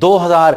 2000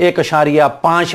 1.5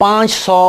500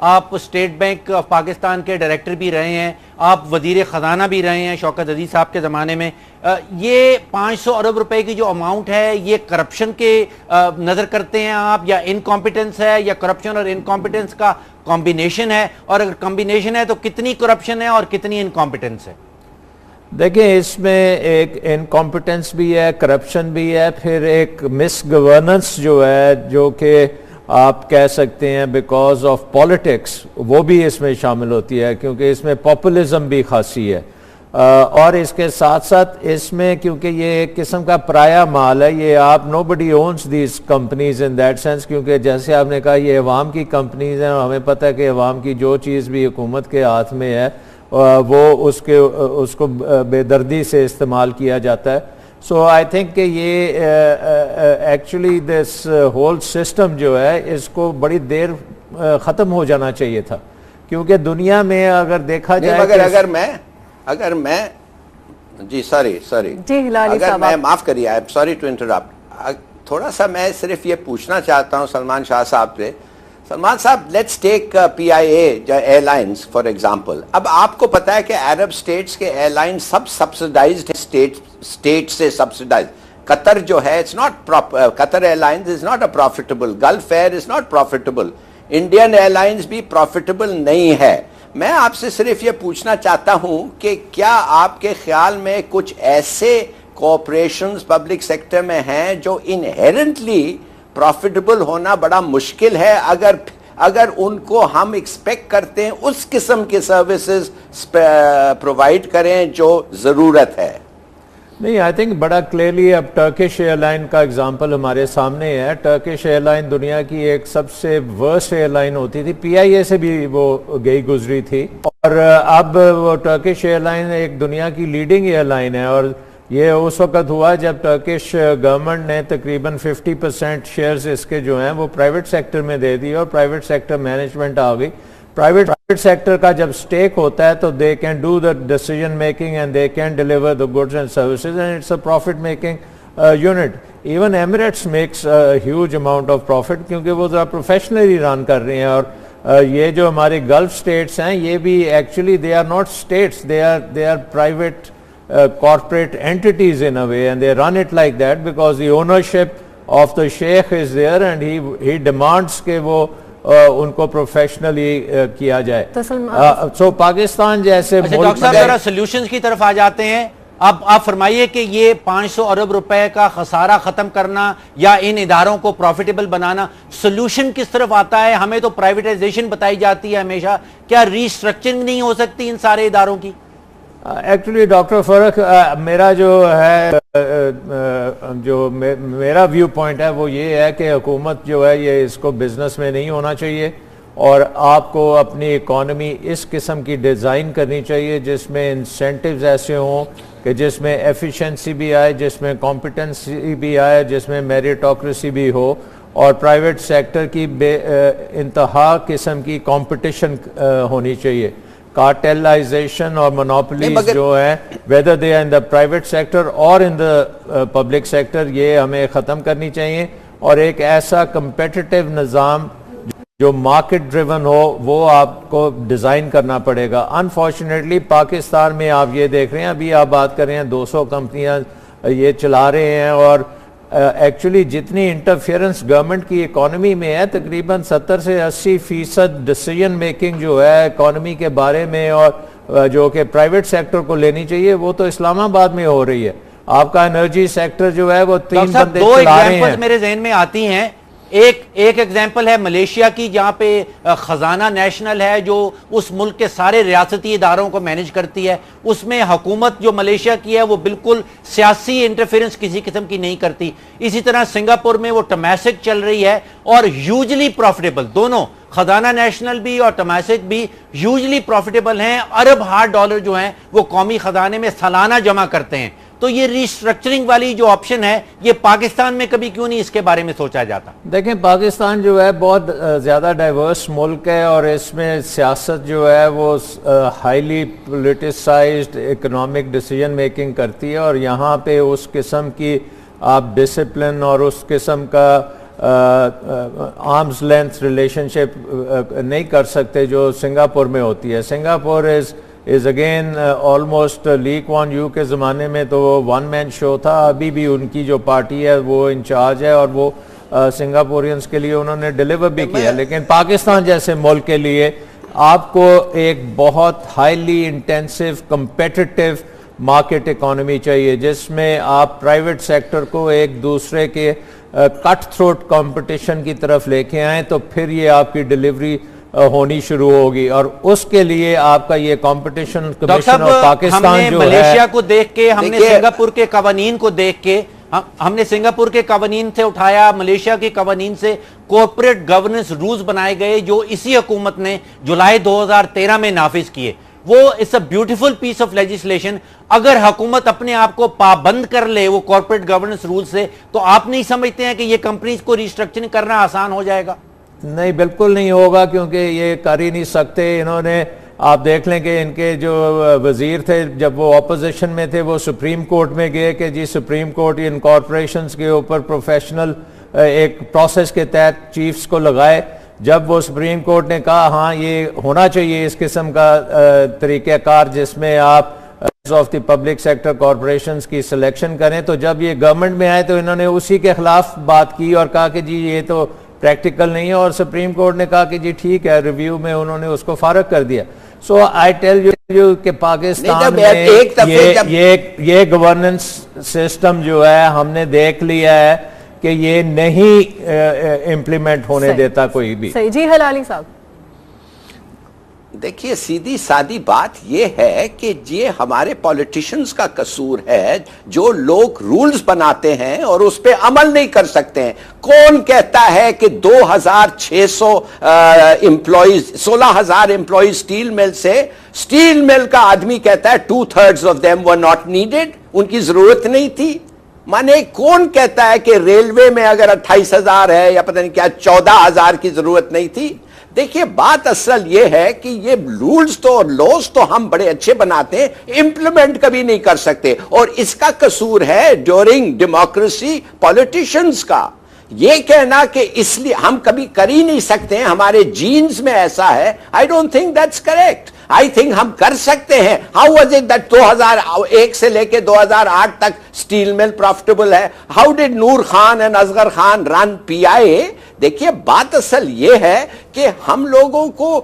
آپ state bank of Pakistan کے director بھی رہے ہیں, آپ وزیر خزانہ بھی رہے ہیں شوکت عزیز صاحب کے زمانے میں. یہ 500 ارب روپے کی جو اماؤنٹ ہے یہ کرپشن کے نظر کرتے ہیں آپ, یا انکمپیٹنس ہے, یا کرپشن اور انکمپیٹنس کا کمبینیشن ہے؟ اور اگر کمبینیشن ہے تو کتنی کرپشن ہے اور کتنی انکمپیٹنس ہے؟ دیکھیں اس میں ایک انکمپیٹنس بھی ہے, کرپشن بھی ہے, پھر ایک مس گورننس جو ہے, جو کہ آپ کہہ سکتے ہیں بیکاز آف پالیٹکس, وہ بھی اس میں شامل ہوتی ہے, کیونکہ اس میں پاپولزم بھی خاصی ہے. اور اس کے ساتھ ساتھ اس میں کیونکہ یہ ایک قسم کا پرایا مال ہے, یہ آپ nobody owns these companies in that sense, کیونکہ جیسے آپ نے کہا یہ عوام کی کمپنیز ہیں, اور ہمیں پتہ ہے کہ عوام کی جو چیز بھی حکومت کے ہاتھ میں ہے وہ اس کو بے دردی سے استعمال کیا جاتا ہے. سو آئی تھنک کہ یہ ایکچولی دس ہول سسٹم جو ہے اس کو بڑی دیر ختم ہو جانا چاہیے تھا, کیونکہ دنیا میں اگر دیکھا جائے اگر میں جی سوری جی ہلالی اگر صاحب میں معاف کریے, I am sorry to interrupt, تھوڑا سا میں صرف یہ پوچھنا چاہتا ہوں سلمان شاہ صاحب سے. سلمان صاحب, let's take P I A airlines for example. اب آپ کو پتا ہے کہ عرب اسٹیٹس کے ایئر لائن سب سبسڈائزڈ اسٹیٹ سے سبسڈائز. قطر جو ہے it's not Qatar airlines is not a profitable, Gulf air is not profitable, Indian airlines بھی پروفیٹیبل نہیں ہے. میں آپ سے صرف یہ پوچھنا چاہتا ہوں کہ کیا آپ کے خیال میں کچھ ایسے کوآپریشنز پبلک سیکٹر میں ہیں جو انہیرنٹلی پروفیٹیبل ہونا بڑا مشکل ہے, اگر ان کو ہم ایکسپیکٹ کرتے ہیں اس قسم کے سروسز پرووائڈ کریں جو ضرورت ہے؟ نہیں, آئی تھنک بڑا کلیئرلی اب ٹرکش ایئر لائن کا اگزامپل ہمارے سامنے ہے. ٹرکش ایئر لائن دنیا کی ایک سب سے ورسٹ ایئر لائن ہوتی تھی, پی آئی اے سے بھی وہ گئی گزری تھی, اور اب وہ ٹرکش ایئر لائن ایک دنیا کی لیڈنگ ایئر لائن ہے. اور یہ اس وقت ہوا جب ٹرکش گورنمنٹ نے تقریباً 50% شیئرز اس کے جو ہیں وہ پرائیویٹ سیکٹر میں دے دی, اور پرائیویٹ سیکٹر مینجمنٹ آ گئی. پرائیویٹ سیکٹر کا جب سٹیک ہوتا ہے تو they can do the decision making and they can deliver the goods and services and it's a profit making unit. Even Emirates makes huge amount of profit, کیونکہ وہ ذرا professionally رن کر رہے ہیں. اور یہ جو ہمارے گلف اسٹیٹس ہیں یہ بھی actually they are not states, they are private corporate entities in a way, and they run it like that because the ownership of the sheikh is there and he demands کہ وہ ان کو professionally کیا جائے. سو پاکستان جیسے doctor صاحب ذرا solutions کی طرف آ جاتے ہیں. اب آپ فرمائیے کہ یہ 500 ارب روپے کا خسارہ ختم کرنا یا ان اداروں کو پروفیٹیبل بنانا, سولوشن کس طرف آتا ہے؟ ہمیں تو پرائیویٹائزیشن بتائی جاتی ہے ہمیشہ, کیا ریسٹرکچرنگ نہیں ہو سکتی ان سارے اداروں کی؟ ایکچولی ڈاکٹر فرق, میرا جو ہے جو میرا ویو پوائنٹ ہے وہ یہ ہے کہ حکومت جو ہے یہ اس کو بزنس میں نہیں ہونا چاہیے, اور آپ کو اپنی اکانومی اس قسم کی ڈیزائن کرنی چاہیے جس میں انسینٹیوز ایسے ہوں کہ جس میں ایفیشنسی بھی آئے, جس میں کمپیٹنسی بھی آئے, جس میں میریٹوکریسی بھی ہو, اور پرائیویٹ سیکٹر کی بے انتہا قسم کی کمپٹیشن ہونی چاہیے. کارٹیلائزیشن اور مونوپولیز جو ہیں whether they are in the private sector or in the public sector, یہ ہمیں ختم کرنی چاہیے, اور ایک ایسا کمپیٹیٹیو نظام جو مارکیٹ ڈریون ہو وہ آپ کو ڈیزائن کرنا پڑے گا. انفارچونیٹلی پاکستان میں آپ یہ دیکھ رہے ہیں, ابھی آپ بات کر رہے ہیں 200 کمپنیاں یہ چلا رہے ہیں, اور ایکچولی جتنی انٹرفیئرنس گورنمنٹ کی اکانومی میں ہے تقریباً 70 سے 80% ڈیسیجن میکنگ جو ہے اکانومی کے بارے میں اور جو کہ پرائیویٹ سیکٹر کو لینی چاہیے وہ تو اسلام آباد میں ہو رہی ہے. آپ کا انرجی سیکٹر جو ہے وہ 3 بندے چلا رہے ہیں. میرے ذہن میں آتی ہیں, ایک ایگزامپل ہے ملیشیا کی جہاں پہ خزانہ نیشنل ہے جو اس ملک کے سارے ریاستی اداروں کو مینج کرتی ہے. اس میں حکومت جو ملیشیا کی ہے وہ بالکل سیاسی انٹرفیرنس کسی قسم کی نہیں کرتی. اسی طرح سنگاپور میں وہ ٹماسک چل رہی ہے اور ہیوجلی پروفیٹیبل, دونوں خزانہ نیشنل بھی اور ٹماسک بھی ہیوجلی پروفیٹیبل ہیں. ارب ہار ڈالر جو ہیں وہ قومی خزانے میں سالانہ جمع کرتے ہیں. تو یہ ریسٹرکچرنگ والی جو آپشن ہے یہ پاکستان میں کبھی کیوں نہیں اس کے بارے میں سوچا جاتا؟ دیکھیں پاکستان جو ہے بہت زیادہ ڈائیورس ملک ہے, اور اس میں سیاست جو ہے وہ highly politicised economic decision making کرتی ہے, اور یہاں پہ اس قسم کی آپ ڈسپلن اور اس قسم کا آرمز لینتھ ریلیشن شپ نہیں کر سکتے جو سنگاپور میں ہوتی ہے. سنگاپور از اگین آلموسٹ لی کوان یو کے زمانے میں تو وہ ون مین شو تھا, ابھی بھی ان کی جو پارٹی ہے وہ انچارج ہے اور وہ سنگاپورینز کے لیے انہوں نے ڈیلیور بھی کیا. لیکن پاکستان جیسے ملک کے لیے آپ کو ایک بہت highly intensive competitive market economy چاہیے جس میں آپ پرائیویٹ سیکٹر کو ایک دوسرے کے کٹ تھروٹ کمپٹیشن کی طرف لے کے آئیں تو پھر یہ آپ کی ڈیلیوری ہونی شروع ہوگی. اور اس کے لیے آپ کا یہ کمپٹیشن کمیشن اور پاکستان جو ہے, ملیشیا کو دیکھ کے, ہم نے سنگاپور کے قوانین کو دیکھ کے, ہم نے سنگاپور کے قوانین سے اٹھایا, ملیشیا کے قوانین سے کارپوریٹ گورننس رولز بنائے گئے جو اسی حکومت نے جولائی 2013 میں نافذ کیے. وہ اس a beautiful piece of legislation. اگر حکومت اپنے آپ کو پابند کر لے وہ کارپوریٹ گورننس رول سے, تو آپ نہیں سمجھتے ہیں کہ یہ کمپنیز کو ریسٹرکچرنگ کرنا آسان ہو جائے گا؟ نہیں, بالکل نہیں ہوگا, کیونکہ یہ کر ہی نہیں سکتے. انہوں نے, آپ دیکھ لیں کہ ان کے جو وزیر تھے جب وہ اپوزیشن میں تھے وہ سپریم کورٹ میں گئے کہ جی سپریم کورٹ ان کارپوریشنز کے اوپر پروفیشنل ایک پروسیس کے تحت چیفز کو لگائے. جب وہ سپریم کورٹ نے کہا ہاں یہ ہونا چاہیے اس قسم کا طریقہ کار جس میں آپ of the public sector corporations کی سلیکشن کریں, تو جب یہ گورنمنٹ میں آئے تو انہوں نے اسی کے خلاف بات کی اور کہا کہ جی یہ تو پریکٹیکل نہیں ہے, اور سپریم کورٹ نے کہا کہ جی ٹھیک ہے, ریویو میں انہوں نے اس کو فارغ کر دیا. سو آئی ٹیل یو کہ پاکستان میں یہ گورننس سسٹم جو ہے ہم نے دیکھ لیا ہے کہ یہ نہیں امپلیمنٹ ہونے دیتا کوئی بھی. صحیح. جی ہلالی صاحب, دیکھیے سیدھی سادی بات یہ ہے کہ یہ ہمارے پولیٹیشنز کا قصور ہے جو لوگ رولز بناتے ہیں اور اس پہ عمل نہیں کر سکتے ہیں. کون کہتا ہے کہ 2600 امپلائیز 16,000 امپلائیز سٹیل مل سے, سٹیل مل کا آدمی کہتا ہے 2/3 of them were not needed, ان کی ضرورت نہیں تھی. مانے کون کہتا ہے کہ ریلوے میں اگر 28,000 ہے یا پتہ نہیں کیا 14,000 کی ضرورت نہیں تھی. دیکھیے بات اصل یہ ہے کہ یہ رولز تو اور لاز تو ہم بڑے اچھے بناتے ہیں, امپلیمنٹ کبھی نہیں کر سکتے, اور اس کا قصور ہے ڈیورنگ ڈیموکریسی پولیٹیشنز کا. یہ کہنا کہ اس لیے ہم کبھی کر ہی نہیں سکتے ہیں, ہمارے جینز میں ایسا ہے, I don't think that's correct. I think ہم کر سکتے ہیں. ہاؤ واز اٹ دیٹ 2001 سے لے کے 2008 تک سٹیل مل پروفٹیبل ہے؟ How did Noor Khan and Asghar Khan run P I A? دیکھیے بات اصل یہ ہے کہ ہم لوگوں کو,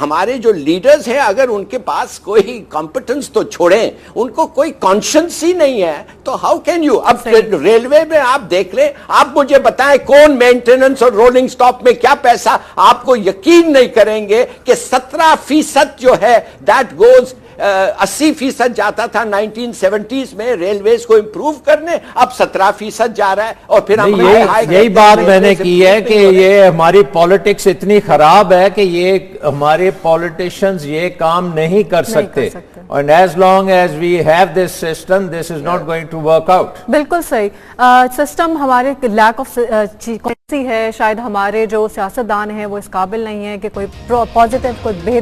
ہمارے جو لیڈرز ہیں اگر ان کے پاس کوئی کمپٹنس تو چھوڑیں, ان کو کوئی کانشنس ہی نہیں ہے تو ہاؤ کین یو. اب ریلوے میں آپ دیکھ لیں, آپ مجھے بتائیں کون مینٹیننس اور رولنگ سٹاپ میں کیا پیسہ, آپ کو یقین نہیں کریں گے کہ 17% جو ہے دیٹ گوز 80% جاتا تھا 1970s میں ریلویز کو امپروو کرنے, اب 17% جا رہا ہے. اور پھر ہم یہی بات میں نے کی ہے کہ یہ ہماری پالیٹکس اتنی خراب ہے کہ یہ ہمارے پولیٹیشنز یہ کام نہیں کر سکتے, and as long as we have this system this is not going to work out. بالکل صحیح. سسٹم ہمارے لیک آف ہے, شاید ہمارے جو سیاستدان ہیں وہ اس قابل نہیں ہے کہ کوئی پازیٹیو کوئی بہتر